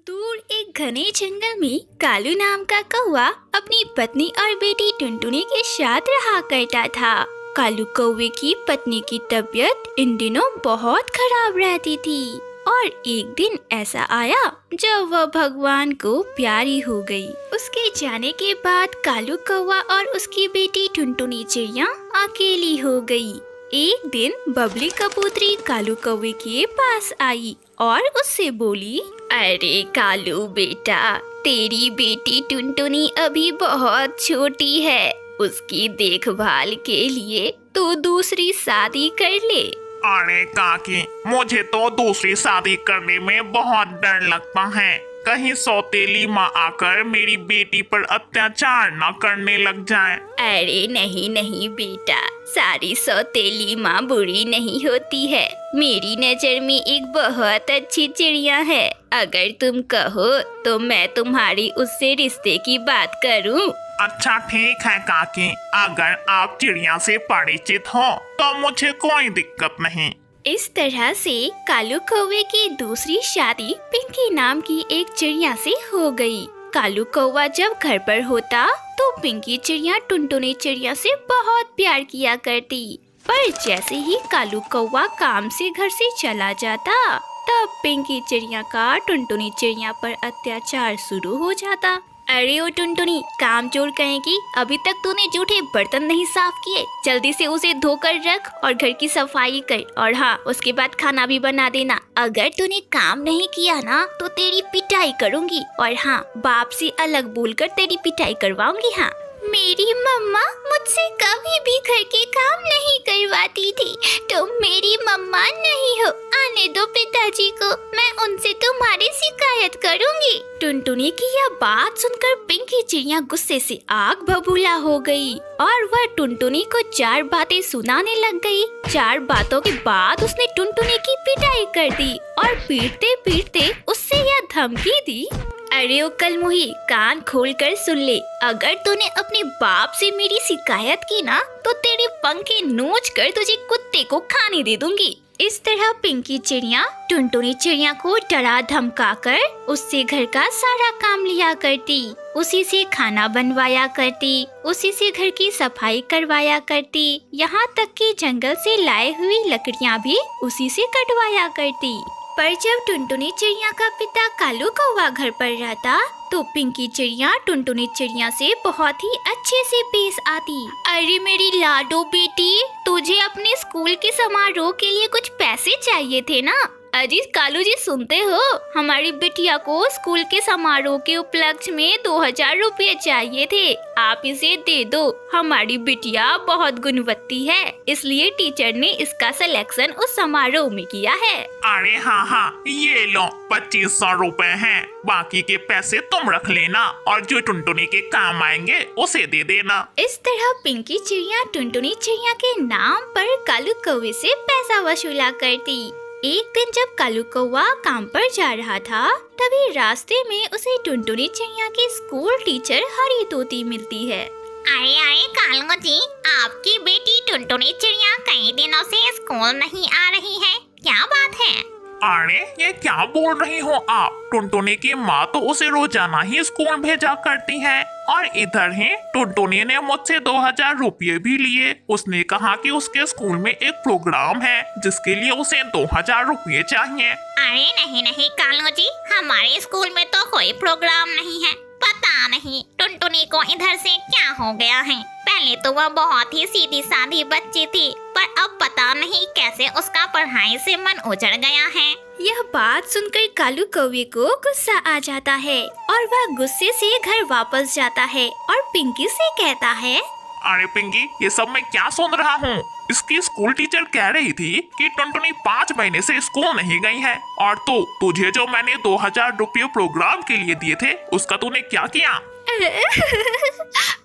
दूर एक घने जंगल में कालू नाम का कौवा अपनी पत्नी और बेटी टुनटुनी के साथ रहा करता था। कालू कौवे की पत्नी की तबीयत इन दिनों बहुत खराब रहती थी और एक दिन ऐसा आया जब वह भगवान को प्यारी हो गई। उसके जाने के बाद कालू कौवा और उसकी बेटी टुनटुनी चिड़िया अकेली हो गई। एक दिन बबली कबूतरी कालू कौवे के पास आई और उससे बोली, अरे कालू बेटा, तेरी बेटी टुनटुनी अभी बहुत छोटी है, उसकी देखभाल के लिए तू दूसरी शादी कर ले। अरे काकी, मुझे तो दूसरी शादी करने में बहुत डर लगता है। कहीं सौतेली माँ आकर मेरी बेटी पर अत्याचार न करने लग जाए। अरे नहीं नहीं बेटा, सारी सौतेली माँ बुरी नहीं होती है। मेरी नजर में एक बहुत अच्छी चिड़िया है। अगर तुम कहो तो मैं तुम्हारी उससे रिश्ते की बात करूं। अच्छा ठीक है काकी, अगर आप चिड़िया से परिचित हो तो मुझे कोई दिक्कत नहीं। इस तरह से कालू कौवे की दूसरी शादी पिंकी नाम की एक चिड़िया से हो गई। कालू कौवा जब घर पर होता तो पिंकी चिड़िया टुनटुनी चिड़िया से बहुत प्यार किया करती, पर जैसे ही कालू कौवा काम से घर से चला जाता तब पिंकी चिड़िया का टुनटुनी चिड़िया पर अत्याचार शुरू हो जाता। अरे ओ टुनटुनी, काम चोर कहेगी, अभी तक तूने जूठे बर्तन नहीं साफ किए, जल्दी से उसे धोकर रख और घर की सफाई कर, और हाँ, उसके बाद खाना भी बना देना। अगर तूने काम नहीं किया ना तो तेरी पिटाई करूँगी, और हाँ, बाप से अलग बोलकर तेरी पिटाई करवाऊंगी। हाँ, मेरी मम्मा मुझसे कभी भी घर के काम नहीं करवाती थी। तुम मेरी मम्मा नहीं हो, आने दो पिताजी को, मैं उनसे तुम्हारी शिकायत करूंगी। टुनटुनी की यह बात सुनकर पिंकी चिड़िया गुस्से से आग बबूला हो गई और वह टुनटुनी को 4 बातें सुनाने लग गई। 4 बातों के बाद उसने टुनटुनी की पिटाई कर दी और पीटते पीटते उससे यह धमकी दी, अरे ओ कलमुही, कान खोल कर सुन ले, अगर तूने अपने बाप से मेरी शिकायत की ना तो तेरे पंखे नोच कर तुझे कुत्ते को खाने दे दूंगी। इस तरह पिंकी चिड़िया टुनटुनी चिड़िया को डरा धमका कर उससे घर का सारा काम लिया करती, उसी से खाना बनवाया करती, उसी से घर की सफाई करवाया करती, यहाँ तक कि जंगल से लाए हुई लकड़ियाँ भी उसी से कटवाया करती। पर जब टुनटुनी चिड़िया का पिता कालू कौवा घर पर रहता तो पिंकी चिड़िया टुनटुनी चिड़िया से बहुत ही अच्छे से पेश आती। अरे मेरी लाडो बेटी, तुझे अपने स्कूल के समारोह के लिए कुछ पैसे चाहिए थे ना? अजी कालू जी, सुनते हो, हमारी बिटिया को स्कूल के समारोह के उपलक्ष्य में 2000 रुपये चाहिए थे, आप इसे दे दो। हमारी बिटिया बहुत गुणवत्ती है, इसलिए टीचर ने इसका सिलेक्शन उस समारोह में किया है। अरे हाँ, ये लो 2500 रुपए हैं, बाकी के पैसे तुम रख लेना और जो टुनटुनी के काम आएंगे उसे दे देना। इस तरह पिंकी चिड़िया टुनटुनी चिड़िया के नाम पर कालू कौवे से पैसा वसूला करती। एक दिन जब कालू कौवा काम पर जा रहा था तभी रास्ते में उसे टुनटुनी चिड़िया की स्कूल टीचर हरी तोती मिलती है। अरे कालू जी, आपकी बेटी टुनटुनी चिड़िया कई दिनों से स्कूल नहीं आ रही है, क्या बात है? अरे ये क्या बोल रही हो आप? टुनटुनी की माँ तो उसे रोजाना ही स्कूल भेजा करती है और इधर ही टुनटुनी ने मुझसे 2000 रुपये भी लिए। उसने कहा कि उसके स्कूल में एक प्रोग्राम है जिसके लिए उसे 2000 रुपये चाहिए। अरे नहीं कालू जी, हमारे स्कूल में तो कोई प्रोग्राम नहीं है। पता नहीं टुनटुनी को इधर से क्या हो गया है। पहले तो वह बहुत ही सीधी सादी बच्ची थी, पर अब पता नहीं कैसे उसका पढ़ाई से मन उजड़ गया है। यह बात सुनकर कालू कौवे को गुस्सा आ जाता है और वह गुस्से से घर वापस जाता है और पिंकी से कहता है, अरे पिंकी, ये सब मैं क्या सुन रहा हूँ? इसकी स्कूल टीचर कह रही थी कि टुनटुनी 5 महीने से स्कूल नहीं गई है, और तुझे जो मैंने 2000 रुपये प्रोग्राम के लिए दिए थे उसका तूने क्या किया?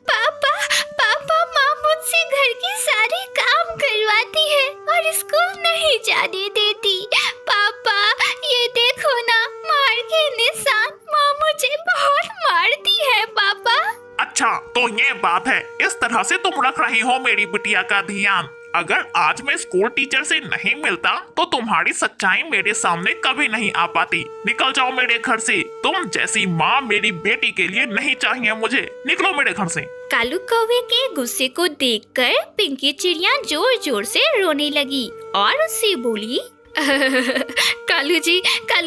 पापा माँ मुझसे घर के सारे काम करवाती है और स्कूल नहीं जाने देती। पापा ये देखो ना, मार के निशान, माँ मुझे बहुत मारती है पापा। अच्छा तो ये बात है, इस तरह से तुम रख रही हो मेरी बिटिया का ध्यान। अगर आज मैं स्कूल टीचर से नहीं मिलता तो तुम्हारी सच्चाई मेरे सामने कभी नहीं आ पाती। निकल जाओ मेरे घर से। तुम जैसी माँ मेरी बेटी के लिए नहीं चाहिए मुझे। निकलो मेरे घर से। कालू कौवे के गुस्से को देखकर पिंकी चिड़िया जोर जोर से रोने लगी और उससे बोली, कालू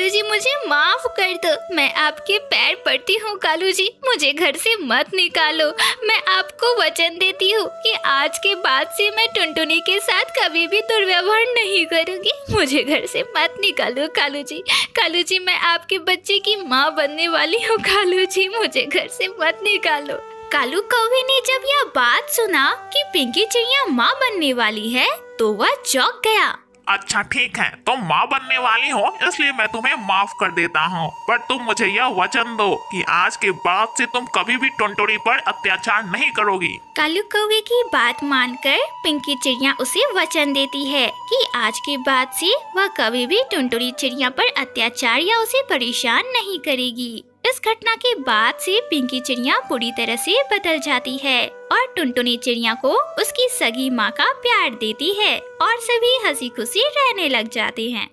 जी मुझे माफ कर दो। मैं आपके पैर पड़ती हूँ कालू जी, मुझे घर से मत निकालो। मैं आपको वचन देती हूँ कि आज के बाद से मैं टुनटुनी के साथ कभी भी दुर्व्यवहार नहीं करूँगी। मुझे घर से मत निकालो कालू जी मैं आपके बच्चे की माँ बनने वाली हूँ कालू जी, मुझे घर से मत निकालो। कालू कौवे ने जब यह बात सुना कि पिंकी चिड़िया माँ बनने वाली है तो वह चौंक गया। अच्छा ठीक है, तुम माँ बनने वाली हो इसलिए मैं तुम्हें माफ कर देता हूँ, पर तुम मुझे यह वचन दो कि आज के बाद से तुम कभी भी टुनटुनी पर अत्याचार नहीं करोगी। कालू कौवे की बात मानकर पिंकी चिड़िया उसे वचन देती है कि आज के बाद से वह कभी भी टुनटुनी चिड़िया पर अत्याचार या उसे परेशान नहीं करेगी। इस घटना के बाद से पिंकी चिड़िया पूरी तरह से बदल जाती है और टुनटुनी चिड़िया को उसकी सगी माँ का प्यार देती है और सभी हंसी खुशी रहने लग जाते हैं।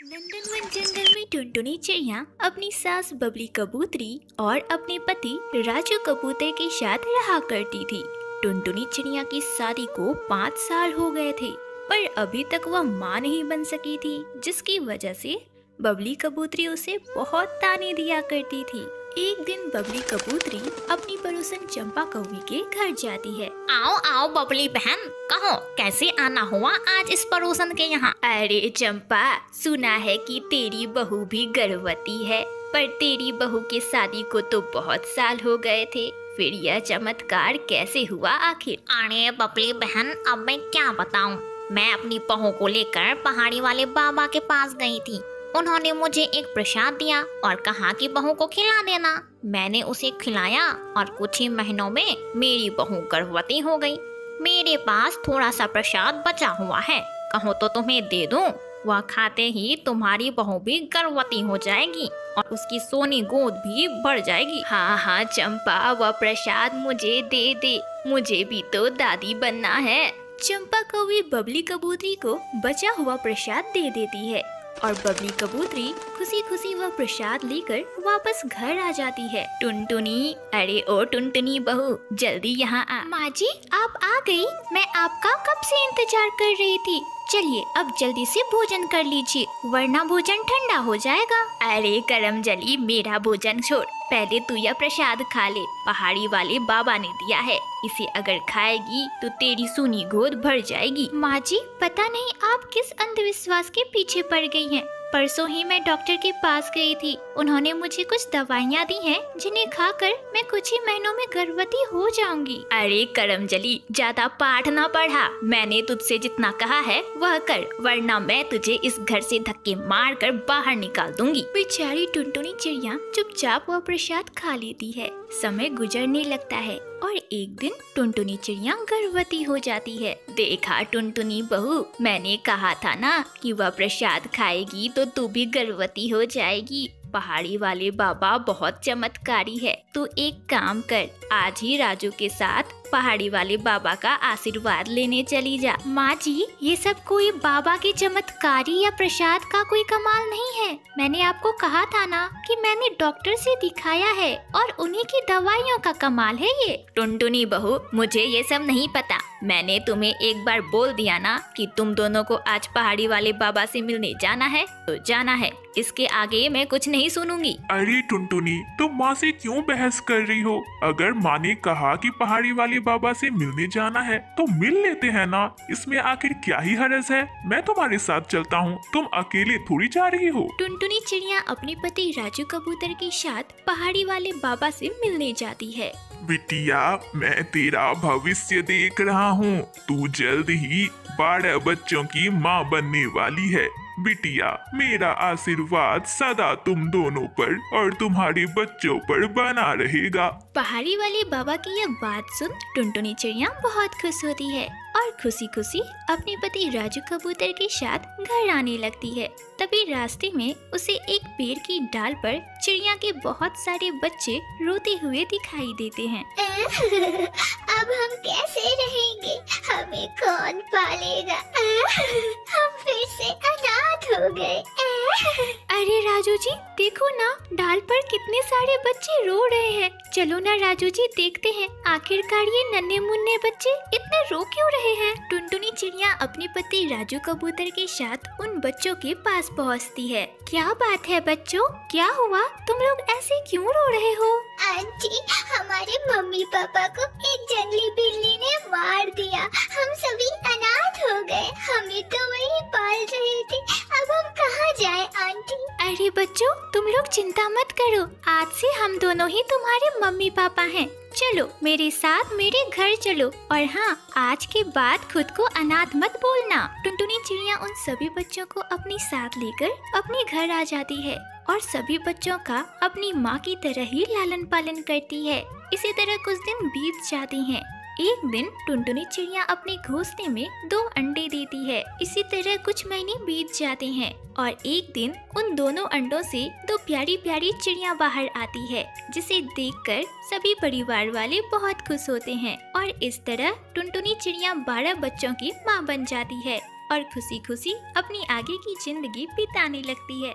नंदनवन जंगल में टुनटुनी चिड़िया अपनी सास बबली कबूतरी और अपने पति राजू कबूतर के साथ रहा करती थी। टुनटुनी चिड़िया की शादी को 5 साल हो गए थे पर अभी तक वह माँ नहीं बन सकी थी, जिसकी वजह से बबली कबूतरी उसे बहुत ताने दिया करती थी। एक दिन बबली कबूतरी अपनी पड़ोसन चंपा कौवी के घर जाती है। आओ आओ बबली बहन, कहो कैसे आना हुआ आज इस पड़ोसन के यहाँ। अरे चंपा, सुना है कि तेरी बहू भी गर्भवती है, पर तेरी बहू के शादी को तो बहुत साल हो गए थे, फिर यह चमत्कार कैसे हुआ आखिर? अरे बबली बहन, अब मैं क्या बताऊं। मैं अपनी बहू को लेकर पहाड़ी वाले बाबा के पास गई थी। उन्होंने मुझे एक प्रसाद दिया और कहा कि बहू को खिला देना। मैंने उसे खिलाया और कुछ ही महीनों में मेरी बहू गर्भवती हो गई। मेरे पास थोड़ा सा प्रसाद बचा हुआ है, कहो तो तुम्हें दे दूं। वह खाते ही तुम्हारी बहू भी गर्भवती हो जाएगी और उसकी सोनी गोद भी बढ़ जाएगी। हाँ चंपा, वह प्रसाद मुझे दे दे, मुझे भी तो दादी बनना है। चंपा कौवी बबली कबूतरी को बचा हुआ प्रसाद दे देती है और बबली कबूतरी खुशी खुशी वह प्रसाद लेकर वापस घर आ जाती है। टुनटुनी, अरे ओ टुनटुनी बहू, जल्दी यहाँ आ। माँ जी, आप आ गई? मैं आपका कब से इंतजार कर रही थी। चलिए अब जल्दी से भोजन कर लीजिए, वरना भोजन ठंडा हो जाएगा। अरे करमजली, मेरा भोजन छोड़, पहले तू यह प्रसाद खा ले। पहाड़ी वाले बाबा ने दिया है, इसे अगर खाएगी तो तेरी सूनी गोद भर जाएगी। माँ जी, पता नहीं आप किस अंधविश्वास के पीछे पड़ गई हैं। परसों ही मैं डॉक्टर के पास गई थी, उन्होंने मुझे कुछ दवाइयाँ दी हैं जिन्हें खाकर मैं कुछ ही महीनों में गर्भवती हो जाऊंगी। अरे करमजली, ज्यादा पाठ ना पढ़ा, मैंने तुझसे जितना कहा है वह कर, वरना मैं तुझे इस घर से धक्के मार कर बाहर निकाल दूंगी। बेचारी टुनटुनी चिड़िया चुपचाप वह प्रसाद खा लेती है। समय गुजरने लगता है और एक दिन टुनटुनी चिड़िया गर्भवती हो जाती है। देखा टुनटुनी बहू, मैंने कहा था ना कि वह प्रसाद खाएगी तो तू भी गर्भवती हो जाएगी। पहाड़ी वाले बाबा बहुत चमत्कारी है। तू एक काम कर, आज ही राजू के साथ पहाड़ी वाले बाबा का आशीर्वाद लेने चली जा। माँ जी, ये सब कोई बाबा के चमत्कारी या प्रसाद का कोई कमाल नहीं है। मैंने आपको कहा था ना कि मैंने डॉक्टर से दिखाया है और उन्हीं की दवाइयों का कमाल है ये। टुनटुनी बहू, मुझे ये सब नहीं पता। मैंने तुम्हें एक बार बोल दिया ना कि तुम दोनों को आज पहाड़ी वाले बाबा से मिलने जाना है तो जाना है, इसके आगे मैं कुछ नहीं सुनूंगी। अरे टुनटुनी, तुम माँ से क्यों बहस कर रही हो? अगर माँ ने कहा कि पहाड़ी वाले बाबा से मिलने जाना है तो मिल लेते हैं ना, इसमें आखिर क्या ही हरज है। मैं तुम्हारे साथ चलता हूँ, तुम अकेले थोड़ी जा रही हो। टुनटुनी चिड़िया अपने पति राजू कबूतर के साथ पहाड़ी वाले बाबा से मिलने जाती है। बिटिया, मैं तेरा भविष्य देख रहा हूँ, तू जल्द ही 12 बच्चों की माँ बनने वाली है। बिटिया, मेरा आशीर्वाद सदा तुम दोनों पर और तुम्हारे बच्चों पर बना रहेगा। पहाड़ी वाले बाबा की यह बात सुन टुनटुनी चिड़िया बहुत खुश होती है और खुशी खुशी अपने पति राजू कबूतर के साथ घर आने लगती है। तभी रास्ते में उसे एक पेड़ की डाल पर चिड़िया के बहुत सारे बच्चे रोते हुए दिखाई देते हैं। अब हम कैसे रहेंगे? हमें कौन पालेगा? हम फिर से अनाथ हो गए। अरे राजू जी देखो ना, डाल पर कितने सारे बच्चे रो रहे हैं। चलो ना राजू जी देखते हैं, आखिरकार ये नन्हे मुन्ने बच्चे इतने रो क्यों रहे हैं। टुनटुनी चिड़िया अपने पति राजू कबूतर के साथ उन बच्चों के पास पहुंचती है। क्या बात है बच्चों, क्या हुआ? तुम लोग ऐसे क्यों रो रहे हो? आंटी, हमारे मम्मी पापा को एक जंगली बिल्ली ने मार दिया। हम सभी अनाथ हो गए। हमें तो वही पाल रहे थे। अब हम कहाँ जाएं आंटी? अरे बच्चों तुम लोग चिंता मत करो, आज से हम दोनों ही तुम्हारे मम्मी पापा हैं। चलो मेरे साथ मेरे घर चलो, और हाँ आज के बाद खुद को अनाथ मत बोलना। टुनटुनी चिड़िया उन सभी बच्चों को अपने साथ लेकर अपने घर आ जाती है और सभी बच्चों का अपनी माँ की तरह ही लालन पालन करती है। इसी तरह कुछ दिन बीत जाती हैं। एक दिन टुनटुनी चिड़िया अपने घोंसले में 2 अंडे देती है। इसी तरह कुछ महीने बीत जाते हैं और एक दिन उन दोनों अंडों से 2 प्यारी प्यारी चिड़िया बाहर आती है, जिसे देखकर सभी परिवार वाले बहुत खुश होते हैं। और इस तरह टुनटुनी चिड़िया 12 बच्चों की माँ बन जाती है और खुशी खुशी अपनी आगे की जिंदगी बिताने लगती है।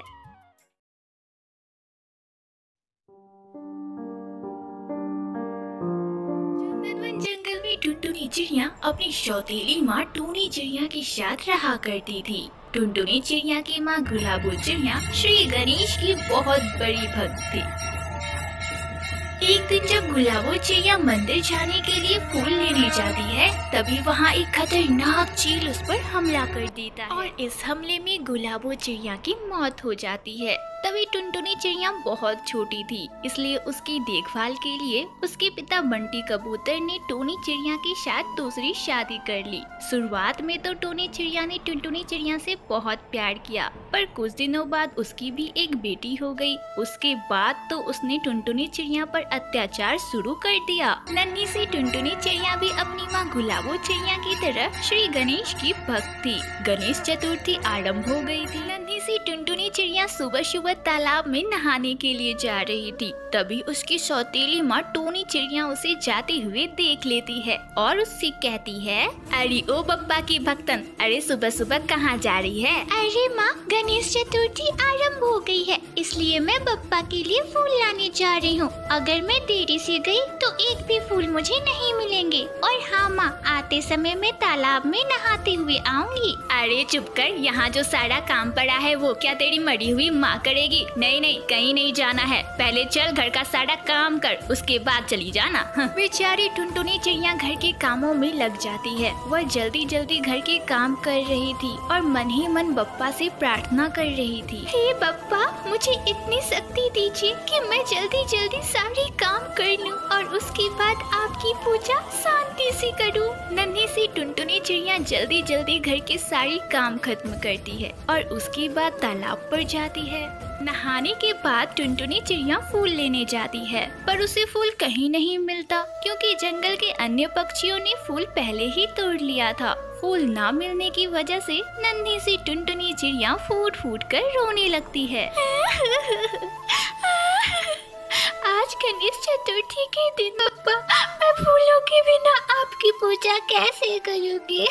जंगल में टुनटुनी चिड़िया अपनी सौतेली माँ टूनी चिड़िया के साथ रहा करती थी। टुनटुनी चिड़िया की माँ गुलाबो चिड़िया श्री गणेश की बहुत बड़ी भक्त थी। एक दिन जब गुलाबो चिड़िया मंदिर जाने के लिए फूल लेने जाती है, तभी वहाँ एक खतरनाक चील उस पर हमला कर देता है और इस हमले में गुलाबो चिड़िया की मौत हो जाती है। तभी टुनटुनी चिड़िया बहुत छोटी थी, इसलिए उसकी देखभाल के लिए उसके पिता बंटी कबूतर ने टूनी चिड़िया के साथ दूसरी शादी कर ली। शुरुआत में तो टूनी चिड़िया ने टुनटुनी चिड़िया से बहुत प्यार किया, पर कुछ दिनों बाद उसकी भी एक बेटी हो गई। उसके बाद तो उसने टुनटुनी चिड़िया पर अत्याचार शुरू कर दिया। नन्ही सी टुनटुनी चिड़िया भी अपनी माँ गुलाबो चिड़िया की तरह श्री गणेश की भक्त थी। गणेश चतुर्थी आरंभ हो गई थी। नन्ही सी टुनटुनी चिड़िया सुबह सुबह तालाब में नहाने के लिए जा रही थी। तभी उसकी सौतेली माँ टूनी चिड़िया उसे जाते हुए देख लेती है और उससे कहती है, अरे ओ बप्पा की भक्तन, अरे सुबह सुबह कहाँ जा रही है? अरे माँ, गणेश चतुर्थी आरंभ हो गई है, इसलिए मैं बप्पा के लिए फूल लाने जा रही हूँ। अगर मैं देरी से गई तो एक भी फूल मुझे नहीं मिलेंगे। और हाँ माँ, आते समय मैं तालाब में नहाते हुए आऊंगी। अरे चुप कर, यहाँ जो सारा काम पड़ा है वो क्या तेरी मरी हुई माँ करेगी? नहीं नहीं, कहीं नहीं जाना है, पहले चल घर का सारा काम कर, उसके बाद चली जाना। बेचारी टुनटुनी चिड़िया घर के कामों में लग जाती है। वह जल्दी जल्दी घर के काम कर रही थी और मन ही मन बप्पा से प्रार्थना कर रही थी, हे बप्पा, मुझे इतनी शक्ति दीजिए कि मैं जल्दी जल्दी सारे काम कर लूं और उसके बाद आपकी पूजा शांति से करूं। नन्ही सी टुनटुनी चिड़िया जल्दी जल्दी घर के सारे काम खत्म करती है और उसके बाद तालाब पर जाती है। नहाने के बाद टुनटुनी चिड़िया फूल लेने जाती है, पर उसे फूल कहीं नहीं मिलता, क्योंकि जंगल के अन्य पक्षियों ने फूल पहले ही तोड़ लिया था। फूल ना मिलने की वजह से नन्ही सी टुनटुनी चिड़िया फूट फूट कर रोने लगती है। आज गणेश चतुर्थी के दिन बप्पा, मैं फूलों के बिना आपकी पूजा कैसे करूँगी?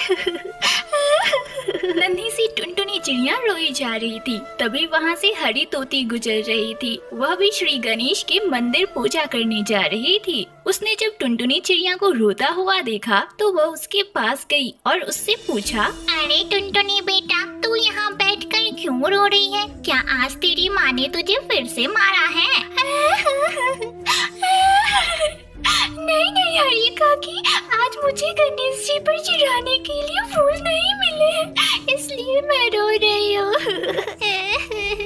नन्ही सी टुनटुनी चिड़िया रोई जा रही थी। तभी वहाँ से हरी तोती गुजर रही थी। वह भी श्री गणेश के मंदिर पूजा करने जा रही थी। उसने जब टुनटुनी चिड़िया को रोता हुआ देखा तो वह उसके पास गई और उससे पूछा, अरे टुनटुनी बेटा, तू यहाँ बैठकर क्यों रो रही है? क्या आज तेरी माँ ने तुझे फिर से मारा है? नहीं नहीं हरी काकी, आज मुझे गणेश जी पर चढ़ाने के लिए फूल नहीं मिले हैं, इसलिए मैं रो रही हूँ।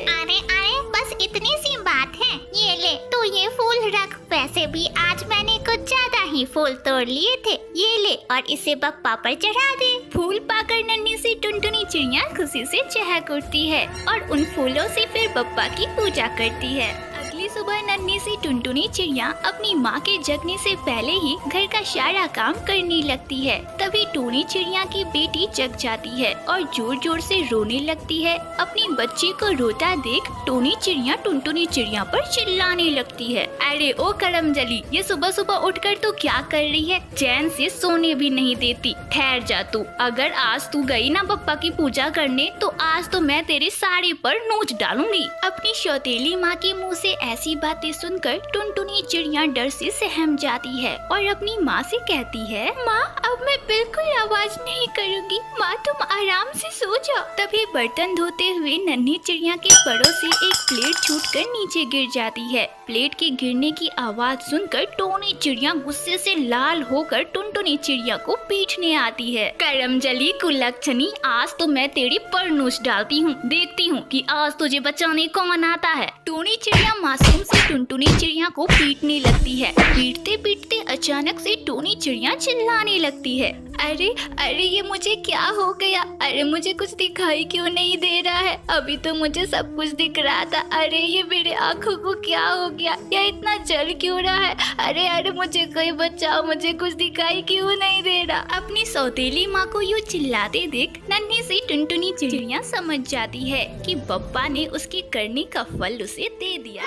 अरे अरे, बस इतनी सी बात है, ये ले, तू ये फूल रख। वैसे भी आज मैंने कुछ ज्यादा ही फूल तोड़ लिए थे, ये ले और इसे बप्पा पर चढ़ा दे। फूल पाकर नन्ही सी टुनटुनी चिड़िया खुशी से चहक उठती है और उन फूलों से फिर बप्पा की पूजा करती है। अगली सुबह सुबह नन्ही सी टुनटुनी चिड़िया अपनी माँ के जगने से पहले ही घर का सारा काम करने लगती है। तभी टूनी चिड़िया की बेटी जग जाती है और जोर जोर से रोने लगती है। अपनी बच्ची को रोता देख टूनी चिड़िया टुनटुनी चिड़िया पर चिल्लाने लगती है। अरे ओ करमजली, ये सुबह सुबह उठकर तू क्या कर रही है? चैन से सोने भी नहीं देती। ठहर जा तू। अगर आज तू गई ना पप्पा की पूजा करने तो आज तो मैं तेरे साड़ी पर नोच डालूंगी। अपनी सौतेली माँ के मुँह से ऐसी बातें सुनकर टुनटुनी चिड़िया डर से सहम जाती है और अपनी माँ से कहती है, माँ अब मैं बिल्कुल आवाज नहीं करूँगी। माँ तुम आराम से सो जाओ। तभी बर्तन धोते हुए नन्ही चिड़िया के परों से एक प्लेट छूटकर नीचे गिर जाती है। प्लेट के गिरने की आवाज सुनकर टूनी चिड़िया गुस्से से लाल होकर टुनटुनी चिड़िया को पीटने आती है। करमजली कुलक्षणी, आज तो मैं तेरी पर नोच डालती हूँ। देखती हूँ कि आज तुझे बचाने कौन आता है। टूनी चिड़िया मासूम से टुनटुनी चिड़िया को पीटने लगती है। पीटते पीटते अचानक से टूनी चिड़िया चिल्लाने लगती है, अरे अरे ये मुझे क्या हो गया? अरे मुझे कुछ दिखाई क्यों नहीं दे रहा है? अभी तो मुझे सब कुछ दिख रहा था। अरे ये मेरे आँखों को क्या हो गया? ये इतना जल क्यों रहा है? अरे अरे मुझे कोई बचाओ, मुझे कुछ दिखाई क्यों नहीं दे रहा? अपनी सौतेली माँ को यूँ चिल्लाते देख नन्ही सी टुनटुनी चिड़िया समझ जाती है कि बप्पा ने उसके करने का फल उसे दे दिया।